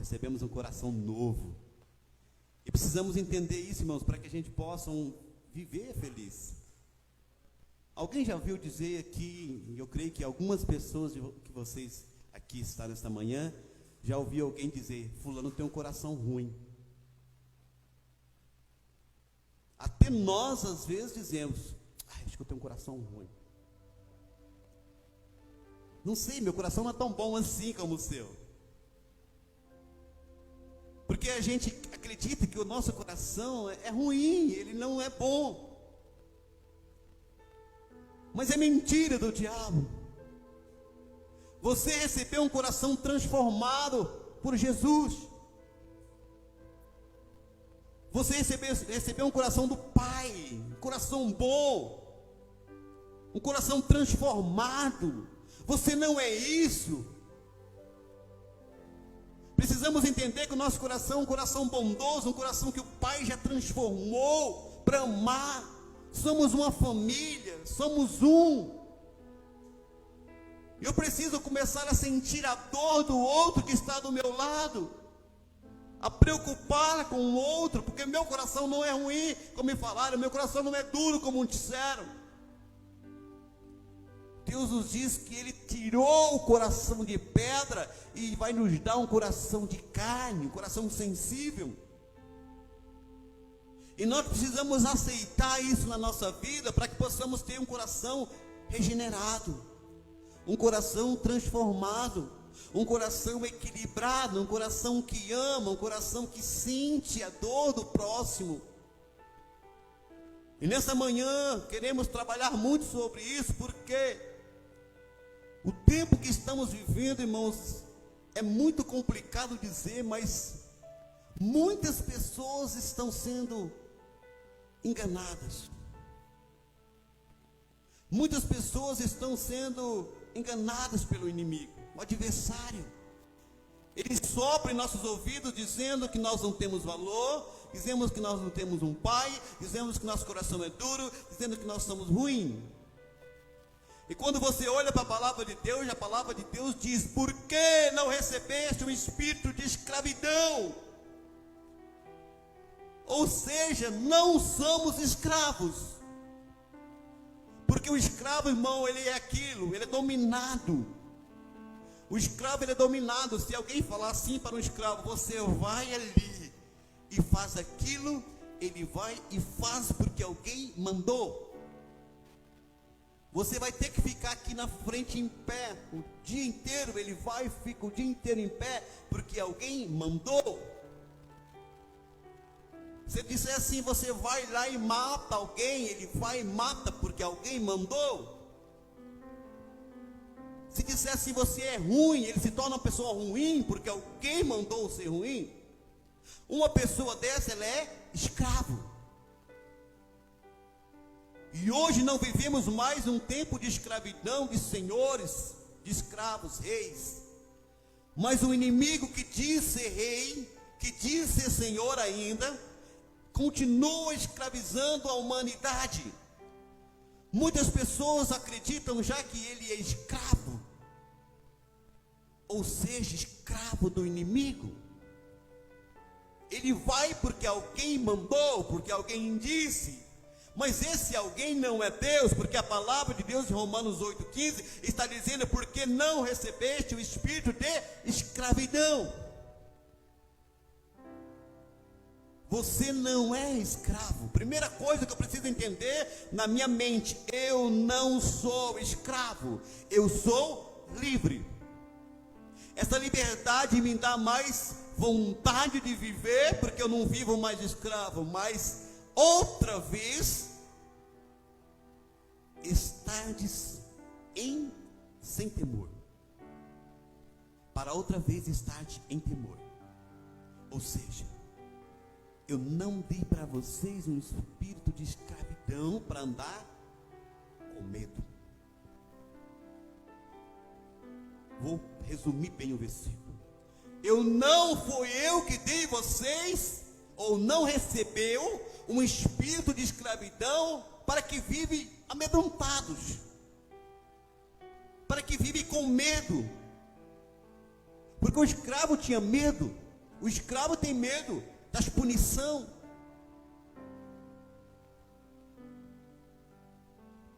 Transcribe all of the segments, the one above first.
recebemos um coração novo. E precisamos entender isso, irmãos, para que a gente possa viver feliz. Alguém já ouviu dizer aqui, e eu creio que algumas pessoas que vocês aqui estão nesta manhã, já ouviu alguém dizer: fulano tem um coração ruim. Até nós, às vezes, dizemos: acho que eu tenho um coração ruim. Não sei, meu coração não é tão bom assim como o seu. Porque a gente acredita que o nosso coração é ruim, ele não é bom. Mas é mentira do diabo. Você recebeu um coração transformado por Jesus. Você recebeu um coração do Pai, um coração bom, um coração transformado. Você não é isso. Precisamos entender que o nosso coração é um coração bondoso, um coração que o Pai já transformou para amar. Somos uma família, somos um. Eu preciso começar a sentir a dor do outro que está do meu lado, a preocupar com o outro, porque meu coração não é ruim, como me falaram, meu coração não é duro, como disseram. Deus nos diz que Ele tirou o coração de pedra e vai nos dar um coração de carne, um coração sensível. E nós precisamos aceitar isso na nossa vida para que possamos ter um coração regenerado, um coração transformado, um coração equilibrado, um coração que ama, um coração que sente a dor do próximo. E nessa manhã queremos trabalhar muito sobre isso, porque o tempo que estamos vivendo, irmãos, é muito complicado dizer, mas muitas pessoas estão sendo enganadas. Muitas pessoas estão sendo enganadas pelo inimigo, o adversário. Ele sopra em nossos ouvidos dizendo que nós não temos valor, dizemos que nós não temos um pai, dizemos que nosso coração é duro, dizendo que nós somos ruins. E quando você olha para a palavra de Deus diz: por que não recebeste um espírito de escravidão? Ou seja, não somos escravos. Porque o escravo, irmão, ele é aquilo, ele é dominado. O escravo, ele é dominado. Se alguém falar assim para um escravo: você vai ali e faz aquilo, ele vai e faz porque alguém mandou. Você vai ter que ficar aqui na frente em pé o dia inteiro. Ele vai e fica o dia inteiro em pé porque alguém mandou. Se disser assim: você vai lá e mata alguém, ele vai e mata porque alguém mandou. Se disser assim: você é ruim, ele se torna uma pessoa ruim porque alguém mandou ser ruim. Uma pessoa dessa, ela é escravo. E hoje não vivemos mais um tempo de escravidão, de senhores, de escravos, reis. Mas o inimigo que diz ser rei, que diz ser senhor ainda, continua escravizando a humanidade. Muitas pessoas acreditam já que ele é escravo, ou seja, escravo do inimigo. Ele vai porque alguém mandou, porque alguém disse. Mas esse alguém não é Deus, porque a palavra de Deus em Romanos 8,15 está dizendo: porque não recebeste o espírito de escravidão. Você não é escravo. Primeira coisa que eu preciso entender na minha mente: eu não sou escravo, eu sou livre. Essa liberdade me dá mais vontade de viver, porque eu não vivo mais escravo, mas outra vez estardes sem temor, para outra vez estardes em temor. Ou seja, eu não dei para vocês um espírito de escravidão para andar com medo. Vou resumir bem o versículo. Não fui eu que dei vocês, ou não recebeu um espírito de escravidão para que vivem amedrontados, para que vivem com medo. Porque o escravo tinha medo. O escravo tem medo das punições,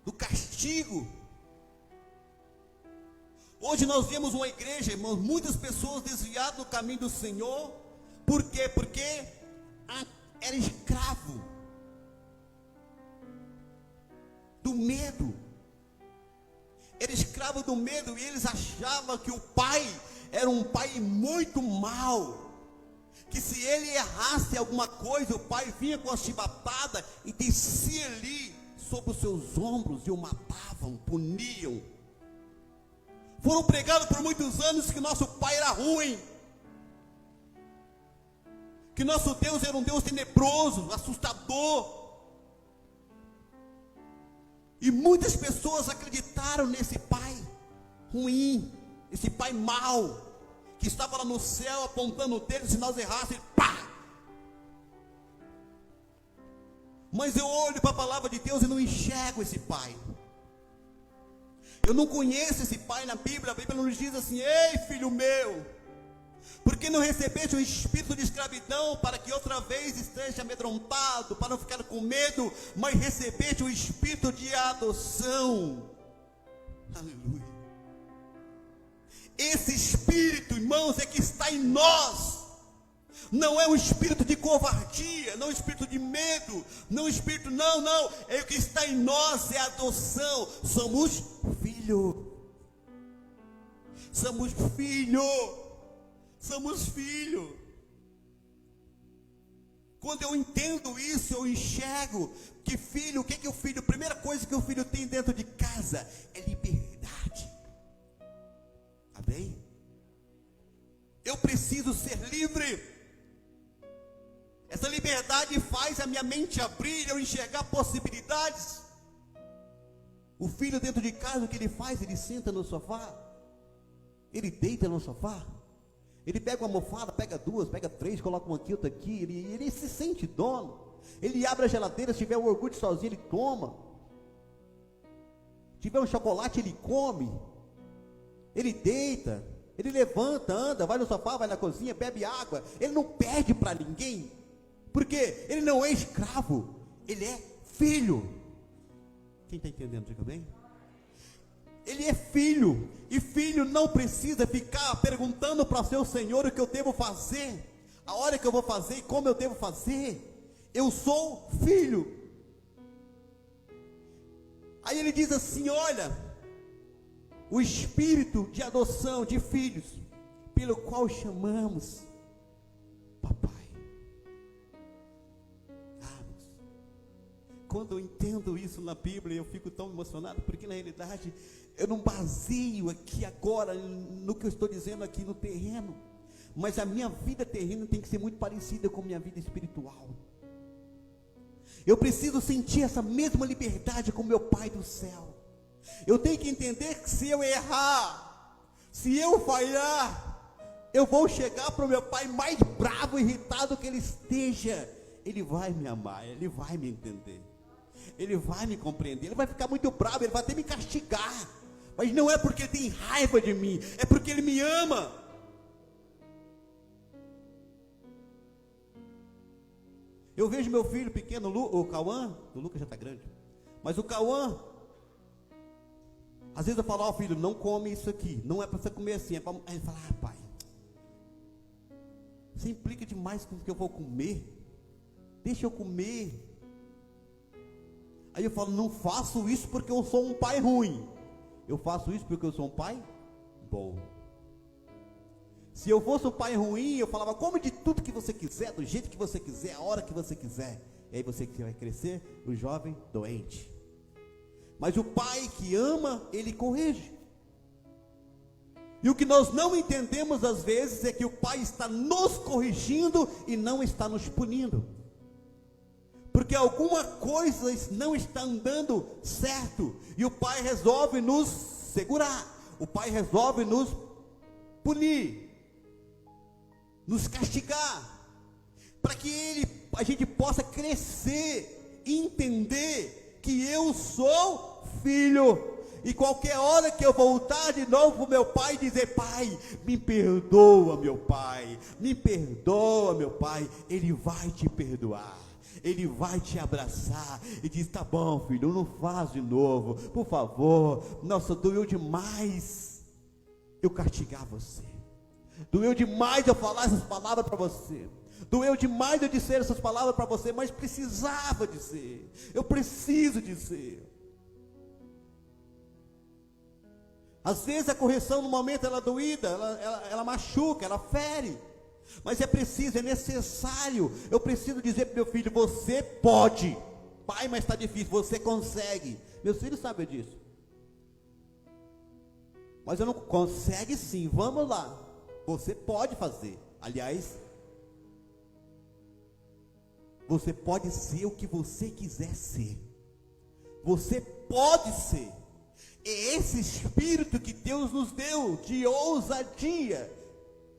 do castigo. Hoje nós vemos uma igreja, irmãos, muitas pessoas desviadas do caminho do Senhor. Por quê? Porque era escravo do medo. Era escravo do medo, e eles achavam que o pai era um pai muito mau, que se ele errasse alguma coisa, o pai vinha com a chibatada e descia ali sobre os seus ombros e o matavam, puniam. Foram pregados por muitos anos que nosso pai era ruim, que nosso Deus era um Deus tenebroso, assustador. E muitas pessoas acreditaram nesse pai ruim, esse pai mau, que estava lá no céu apontando o dedo, se nós errássemos, pá! Mas eu olho para a palavra de Deus e não enxergo esse pai. Eu não conheço esse pai na Bíblia. A Bíblia nos diz assim: ei, filho meu, por que não recebeste o espírito de escravidão para que outra vez esteja amedrontado, para não ficar com medo, mas recebeste o espírito de adoção. Aleluia. Esse espírito, irmãos, é que está em nós. Não é um espírito de covardia, não é um espírito de medo, não é um espírito, não, é o que está em nós, é a adoção. Somos filho. Somos filho. Somos filho. Quando eu entendo isso, eu enxergo que filho, o que é o filho? A primeira coisa que o filho tem dentro de casa é liberdade. Amém? Eu preciso ser livre. Essa liberdade faz a minha mente abrir, eu enxergar possibilidades. O filho dentro de casa, o que ele faz? Ele senta no sofá, ele deita no sofá, ele pega uma almofada, pega duas, pega três, coloca uma aqui, outra aqui, ele se sente dono. Ele abre a geladeira, se tiver um iogurte sozinho, ele toma. Se tiver um chocolate, ele come. Ele deita, ele levanta, anda, vai no sofá, vai na cozinha, bebe água. Ele não pede para ninguém, porque ele não é escravo, ele é filho. Quem está entendendo, diga bem? Ele é filho, e filho não precisa ficar perguntando para o seu Senhor o que eu devo fazer, a hora que eu vou fazer e como eu devo fazer. Eu sou filho. Aí ele diz assim: olha, o espírito de adoção de filhos, pelo qual chamamos papai. Quando eu entendo isso na Bíblia, eu fico tão emocionado, porque na realidade eu não baseio aqui agora no que eu estou dizendo aqui no terreno, mas a minha vida terrena tem que ser muito parecida com a minha vida espiritual. Eu preciso sentir essa mesma liberdade com meu Pai do céu. Eu tenho que entender que se eu errar, se eu falhar, eu vou chegar para o meu Pai mais bravo, irritado que ele esteja. Ele vai me amar, ele vai me entender, ele vai me compreender, ele vai ficar muito bravo, ele vai até me castigar, mas não é porque ele tem raiva de mim, é porque ele me ama. Eu vejo meu filho pequeno, o Cauã, o Lucas já está grande, mas o Cauã, às vezes eu falo: ó filho, não come isso aqui, não é para você comer assim, é para... Aí ele fala: ah pai, você implica demais com o que eu vou comer, deixa eu comer. Aí eu falo: não faço isso porque eu sou um pai ruim, eu faço isso porque eu sou um pai bom. Se eu fosse um pai ruim, eu falava: come de tudo que você quiser, do jeito que você quiser, a hora que você quiser. E aí você vai crescer o jovem doente. Mas o pai que ama, ele corrige. E o que nós não entendemos às vezes é que o pai está nos corrigindo e não está nos punindo, porque alguma coisa não está andando certo, e o pai resolve nos segurar, o pai resolve nos punir, nos castigar, para que a gente possa crescer, entender que eu sou filho, E qualquer hora que eu voltar de novo para o meu pai e dizer: pai, me perdoa, meu pai, me perdoa, meu pai, ele vai te perdoar. Ele vai te abraçar e diz: tá bom, filho, não faz de novo, por favor. Nossa, doeu demais eu castigar você. Doeu demais eu falar essas palavras para você. Doeu demais eu dizer essas palavras para você, mas precisava dizer. Eu preciso dizer. Às vezes a correção no momento ela é doída, ela machuca, ela fere. Mas é preciso, é necessário. Eu preciso dizer para meu filho: você pode. Pai, mas está difícil, você consegue. Meus filhos sabem disso. Mas eu não consegue sim, vamos lá. Você pode fazer. Aliás, você pode ser o que você quiser ser. Você pode ser. É esse espírito que Deus nos deu, de ousadia.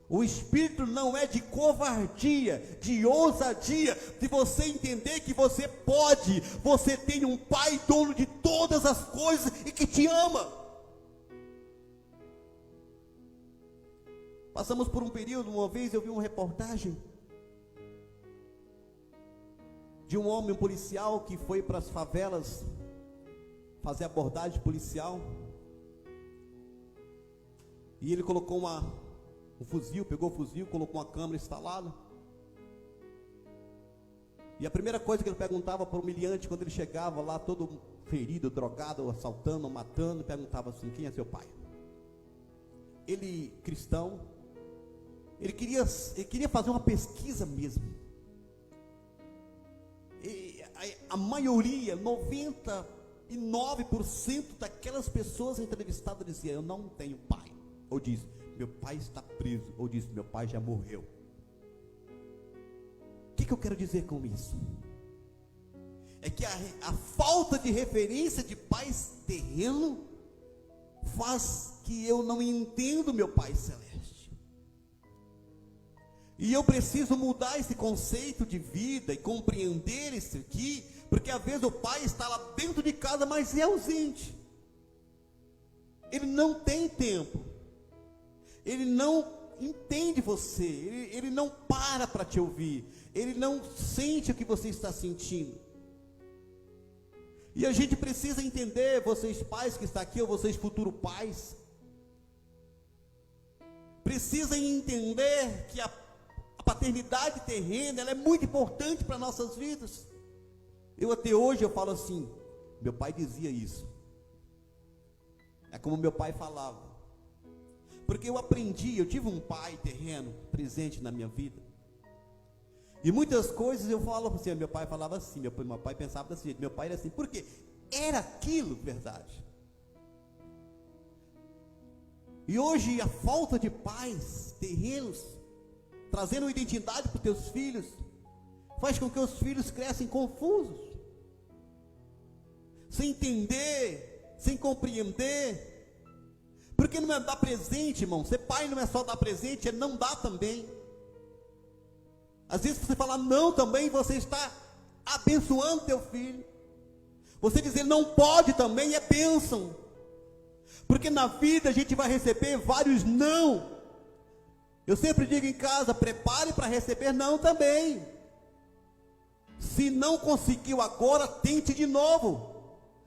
O espírito não é de covardia, de ousadia, de você entender que você pode. Você tem um pai dono de todas as coisas e que te ama. Passamos por um período, uma vez eu vi uma reportagem de um homem, um policial, que foi para as favelas fazer abordagem policial. E ele colocou um fuzil, pegou o fuzil, colocou uma câmera instalada. E a primeira coisa que ele perguntava para o humilhante, quando ele chegava lá todo ferido, drogado, assaltando, matando, perguntava assim: quem é seu pai? Ele, cristão, ele queria fazer uma pesquisa mesmo. E a maioria, 99% daquelas pessoas entrevistadas dizia: eu não tenho pai. Ou diz: meu pai está preso. Ou diz: meu pai já morreu. O que eu quero dizer com isso? É que a falta de referência de pais terrenos faz que eu não entendo meu pai celeste. E eu preciso mudar esse conceito de vida e compreender isso aqui, porque às vezes o pai está lá dentro de casa, mas é ausente. Ele não tem tempo. Ele não entende você. Ele não para te ouvir. Ele não sente o que você está sentindo. E a gente precisa entender, vocês pais que estão aqui, ou vocês futuros pais, precisam entender que a paternidade terrena, ela é muito importante para nossas vidas. Eu até hoje eu falo assim: meu pai dizia isso. É como meu pai falava. Porque eu aprendi, eu tive um pai terreno presente na minha vida. E muitas coisas eu falo assim, meu pai falava assim, meu pai pensava desse jeito, meu pai era assim, porque era aquilo verdade. E hoje a falta de pais terrenos, trazendo identidade para os teus filhos, faz com que os filhos crescem confusos, sem entender, sem compreender. Porque não é dar presente, irmão. Ser pai não é só dar presente, é não dar também. Às vezes você fala não também, você está abençoando teu filho. Você dizer não pode também é bênção. Porque na vida a gente vai receber vários não. Eu sempre digo em casa: prepare para receber não também. Se não conseguiu agora, tente de novo.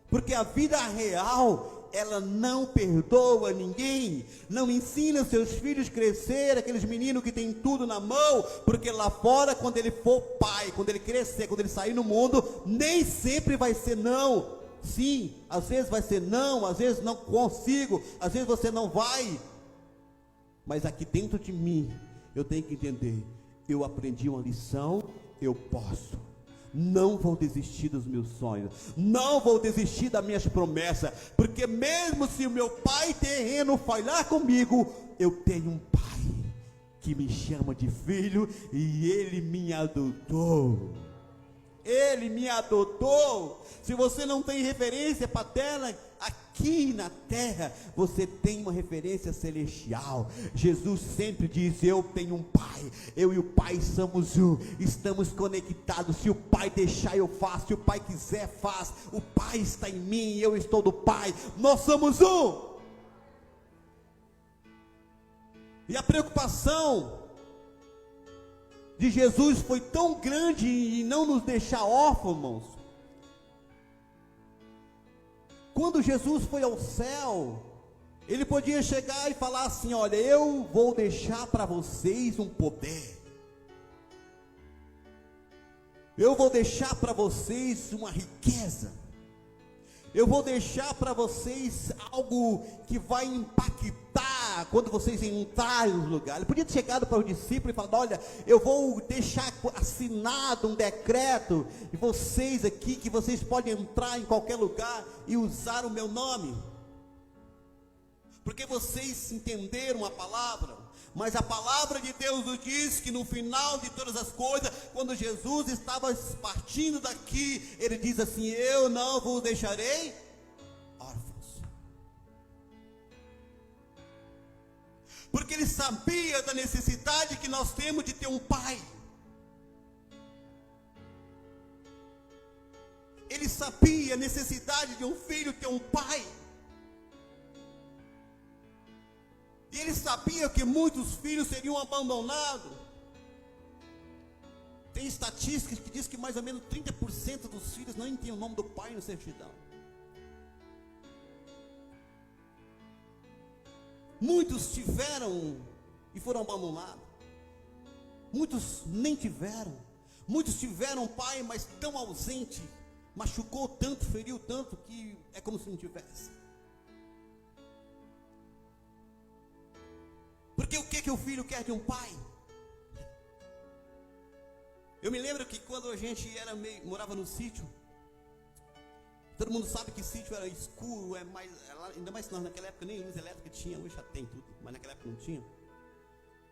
Porque a vida real, ela não perdoa ninguém. Não ensina seus filhos a crescer, aqueles meninos que têm tudo na mão. Porque lá fora, quando ele for pai, quando ele crescer, quando ele sair no mundo, nem sempre vai ser não. Sim, às vezes vai ser não, às vezes não consigo, às vezes você não vai. Mas aqui dentro de mim, eu tenho que entender: eu aprendi uma lição, eu posso. Não vou desistir dos meus sonhos, não vou desistir das minhas promessas, porque mesmo se o meu pai terreno falhar comigo, eu tenho um pai que me chama de filho e ele me adotou. Ele me adotou. Se você não tem referência paterna, aqui na terra você tem uma referência celestial. Jesus sempre diz: eu tenho um Pai, eu e o Pai somos um, estamos conectados. Se o Pai deixar, eu faço, se o Pai quiser, faz. O Pai está em mim, eu estou do Pai, nós somos um. E a preocupação de Jesus foi tão grande em não nos deixar órfãos. Quando Jesus foi ao céu, ele podia chegar e falar assim: olha, eu vou deixar para vocês um poder, eu vou deixar para vocês uma riqueza, eu vou deixar para vocês algo que vai impactar quando vocês entrarem no lugar. Ele podia ter chegado para o discípulo e falado: olha, eu vou deixar assinado um decreto de vocês aqui, que vocês podem entrar em qualquer lugar e usar o meu nome, porque vocês entenderam a palavra. Mas a palavra de Deus nos diz que no final de todas as coisas, quando Jesus estava partindo daqui, ele diz assim: eu não vos deixarei órfãos. Porque ele sabia da necessidade que nós temos de ter um pai. Ele sabia a necessidade de um filho ter um pai. E ele sabia que muitos filhos seriam abandonados. Tem estatísticas que diz que mais ou menos 30% dos filhos não têm o nome do pai na certidão. Muitos tiveram e foram abandonados. Muitos nem tiveram. Muitos tiveram pai, mas tão ausente, machucou tanto, feriu tanto, que é como se não tivesse. Porque o que o filho quer de um pai? Eu me lembro que quando a gente morava no sítio, todo mundo sabe que sítio era escuro, ainda mais nós naquela época nem luz elétrica tinha, hoje já tem tudo, mas naquela época não tinha.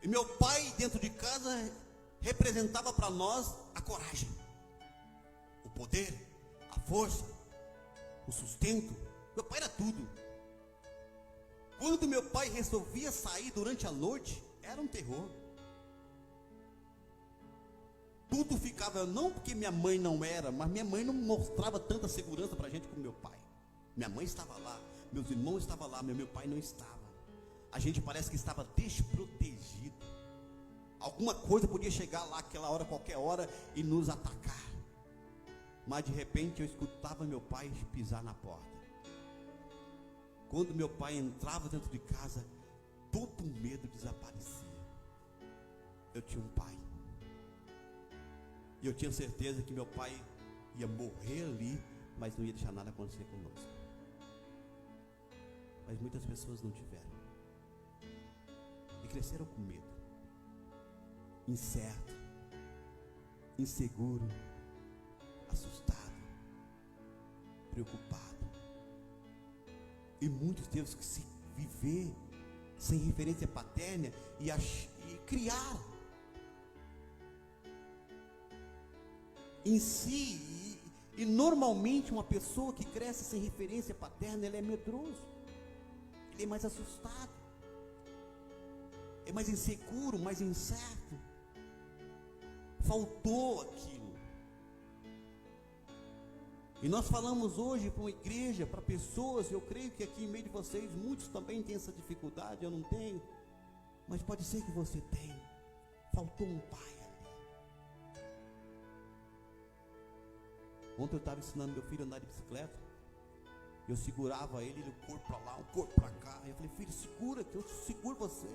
E meu pai dentro de casa representava para nós a coragem, o poder, a força, o sustento. Meu pai era tudo. Quando meu pai resolvia sair durante a noite, era um terror. Tudo ficava, não porque minha mãe não era, mas minha mãe não mostrava tanta segurança para a gente como meu pai. Minha mãe estava lá, meus irmãos estavam lá, meu pai não estava. A gente parece que estava desprotegido. Alguma coisa podia chegar lá aquela hora, qualquer hora, e nos atacar. Mas de repente eu escutava meu pai pisar na porta. Quando meu pai entrava dentro de casa, todo o medo desaparecia. Eu tinha um pai. E eu tinha certeza que meu pai ia morrer ali, mas não ia deixar nada acontecer conosco. Mas muitas pessoas não tiveram. E cresceram com medo. Incerto, inseguro, assustado, preocupado. E muitos teve que se viver sem referência paterna e criar em si. E normalmente uma pessoa que cresce sem referência paterna, ele é medroso, ele é mais assustado, é mais inseguro, mais incerto. Faltou aquilo. E nós falamos hoje para uma igreja, para pessoas, eu creio que aqui em meio de vocês, muitos também têm essa dificuldade, eu não tenho, mas pode ser que você tenha. Faltou um pai ali. Ontem eu estava ensinando meu filho a andar de bicicleta, eu segurava ele o corpo para lá, o corpo para cá, eu falei: filho, segura, que eu seguro você.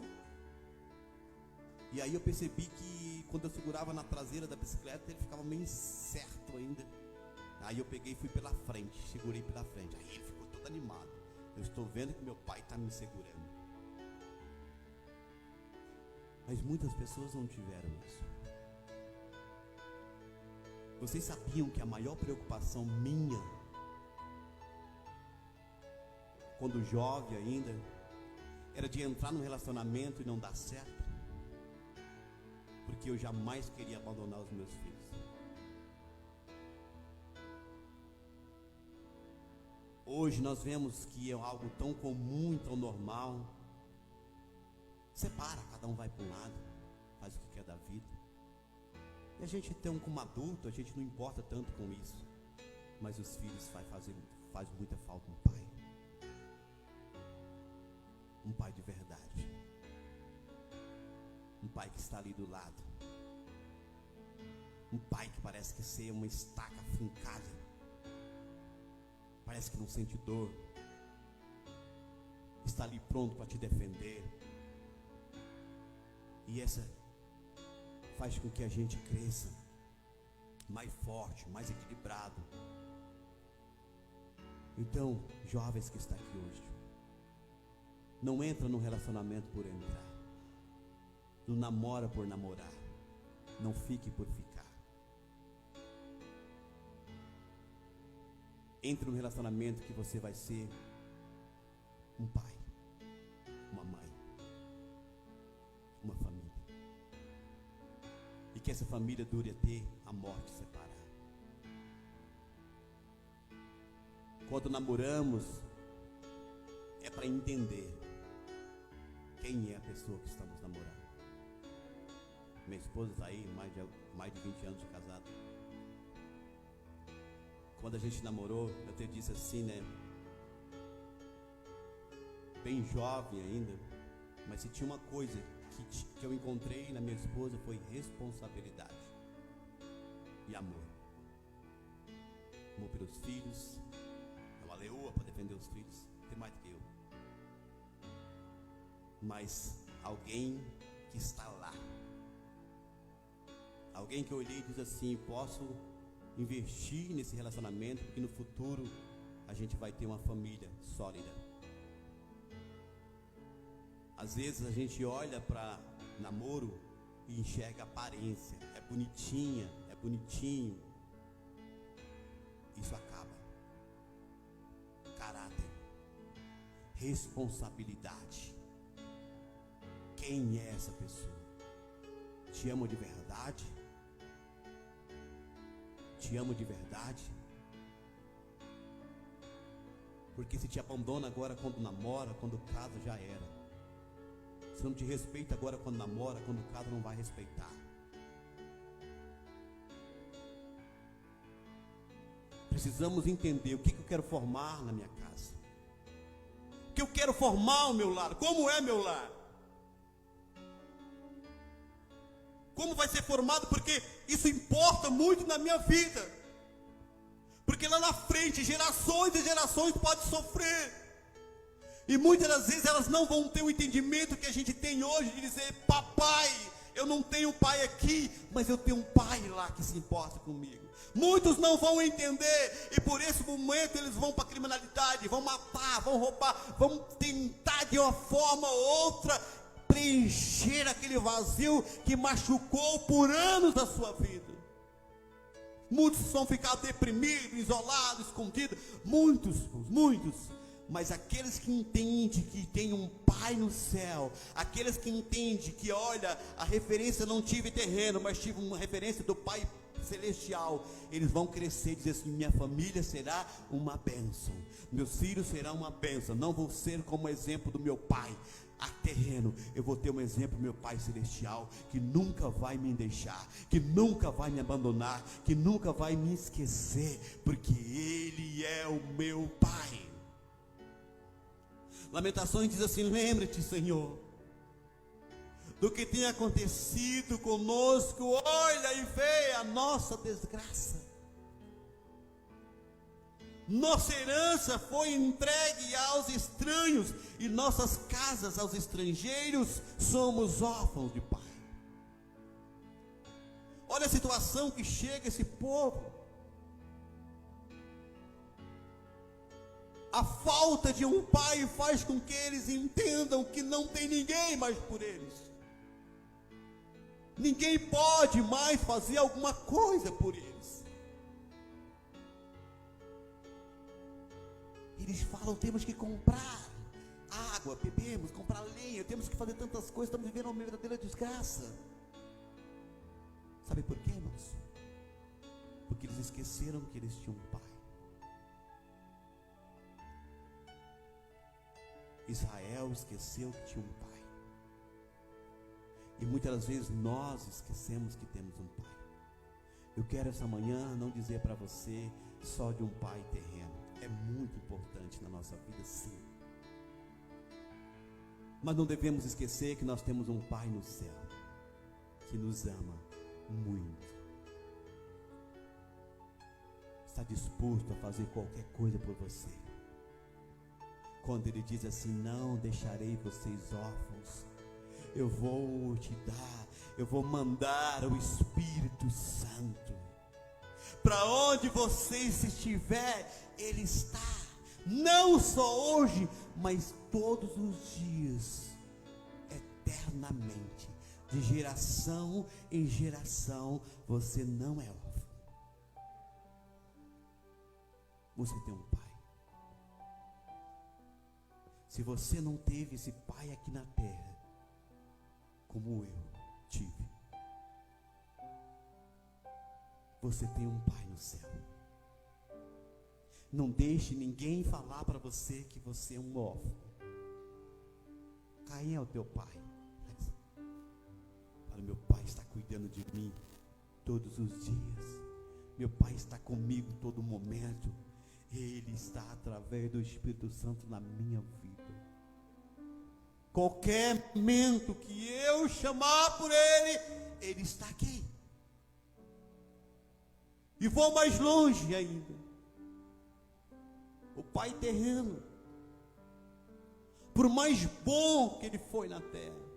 E aí eu percebi que quando eu segurava na traseira da bicicleta, ele ficava meio incerto ainda. Aí eu peguei e fui pela frente, segurei pela frente. Aí ele ficou todo animado. Eu estou vendo que meu pai está me segurando. Mas muitas pessoas não tiveram isso. Vocês sabiam que a maior preocupação minha, quando jovem ainda, era de entrar num relacionamento e não dar certo? Porque eu jamais queria abandonar os meus filhos. Hoje nós vemos que é algo tão comum, tão normal. Separa, cada um vai para um lado, faz o que quer da vida. E a gente tem como adulto, a gente não importa tanto com isso. Mas os filhos faz muita falta um pai. Um pai de verdade. Um pai que está ali do lado. Um pai que parece que ser uma estaca fincada. Parece que não sente dor. Está ali pronto para te defender. E essa faz com que a gente cresça mais forte, mais equilibrado. Então, jovens que estão aqui hoje, não entra num relacionamento por entrar. Não namora por namorar. Não fique por ficar. Entre num relacionamento que você vai ser um pai, uma mãe, uma família. E que essa família dure até a morte separar. Quando namoramos, é para entender quem é a pessoa que estamos namorando. Minha esposa está aí, mais de 20 anos de casado. Quando a gente namorou, eu te disse assim, né? Bem jovem ainda, mas se tinha uma coisa que eu encontrei na minha esposa, foi responsabilidade e amor. Amor pelos filhos, é uma leoa para defender os filhos, tem mais do que eu. Mas alguém que está lá, alguém que eu olhei e diz assim, posso investir nesse relacionamento, porque no futuro a gente vai ter uma família sólida. Às vezes a gente olha para namoro e enxerga a aparência, é bonitinha, é bonitinho. Isso acaba. Caráter, responsabilidade. Quem é essa pessoa? Te amo de verdade? Te amo de verdade? Porque se te abandona agora quando namora, quando casa, já era. Se não te respeita agora quando namora, quando casa, não vai respeitar. Precisamos entender o que eu quero formar na minha casa. O que eu quero formar o meu lar. Como é meu lar? Como vai ser formado? Porque isso importa muito na minha vida. Porque lá na frente, gerações e gerações podem sofrer. E muitas das vezes elas não vão ter o entendimento que a gente tem hoje de dizer, papai, eu não tenho pai aqui, mas eu tenho um pai lá que se importa comigo. Muitos não vão entender, e por esse momento eles vão para a criminalidade, vão matar, vão roubar, vão tentar de uma forma ou outra preencher aquele vazio que machucou por anos da sua vida. Muitos vão ficar deprimidos, isolados, escondidos, muitos. Mas aqueles que entendem que tem um pai no céu, aqueles que entendem que, olha, a referência não tive terreno, mas tive uma referência do Pai Celestial, eles vão crescer e dizer assim, minha família será uma bênção, meus filhos serão uma bênção, não vou ser como exemplo do meu pai terreno, eu vou ter um exemplo do meu Pai Celestial, que nunca vai me deixar, que nunca vai me abandonar, que nunca vai me esquecer, porque Ele é o meu Pai. Lamentações diz assim, lembra-te, Senhor, do que tem acontecido conosco, olha e vê a nossa desgraça. Nossa herança foi entregue aos estranhos, e nossas casas aos estrangeiros, somos órfãos de pai. Olha a situação que chega esse povo. A falta de um pai faz com que eles entendam que não tem ninguém mais por eles. Ninguém pode mais fazer alguma coisa por eles. Eles falam, temos que comprar água, bebemos, comprar lenha, temos que fazer tantas coisas, estamos vivendo uma verdadeira desgraça. Sabe por quê, irmãos? Porque eles esqueceram que eles tinham um pai. Israel esqueceu que tinha um pai. E muitas das vezes nós esquecemos que temos um pai. Eu quero essa manhã não dizer para você só de um pai terreno. É muito importante na nossa vida, sim. Mas não devemos esquecer que nós temos um pai no céu, que nos ama muito. Está disposto a fazer qualquer coisa por você. Quando ele diz assim: não deixarei vocês órfãos, eu vou te dar, eu vou mandar o Espírito Santo. Para onde você estiver, ele está. Não só hoje, mas todos os dias, eternamente, de geração em geração. Você não é órfão. Você tem um pai. Se você não teve esse pai aqui na terra, como eu tive, você tem um pai no céu. Não deixe ninguém falar para você que você é um órfão. Caim é o teu pai. Para meu pai está cuidando de mim todos os dias. Meu pai está comigo todo momento. Ele está através do Espírito Santo na minha vida. Qualquer momento que eu chamar por ele, ele está aqui. E vou mais longe ainda. O pai terreno, por mais bom que ele foi na terra,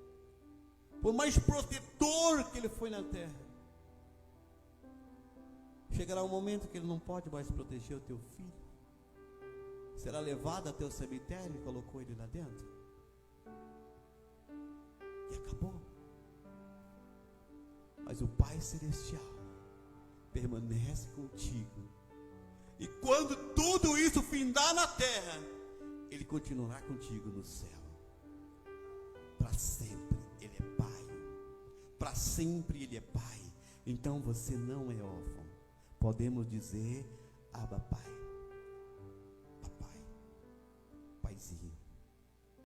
por mais protetor que ele foi na terra, chegará um momento que ele não pode mais proteger o teu filho. Será levado até o cemitério e colocou ele lá dentro. E acabou. Mas o Pai Celestial permanece contigo. E quando tudo isso findar na terra, ele continuará contigo no céu. Para sempre ele é Pai. Para sempre ele é Pai. Então você não é órfão. Podemos dizer: Abba, Pai. Papai. Paizinho.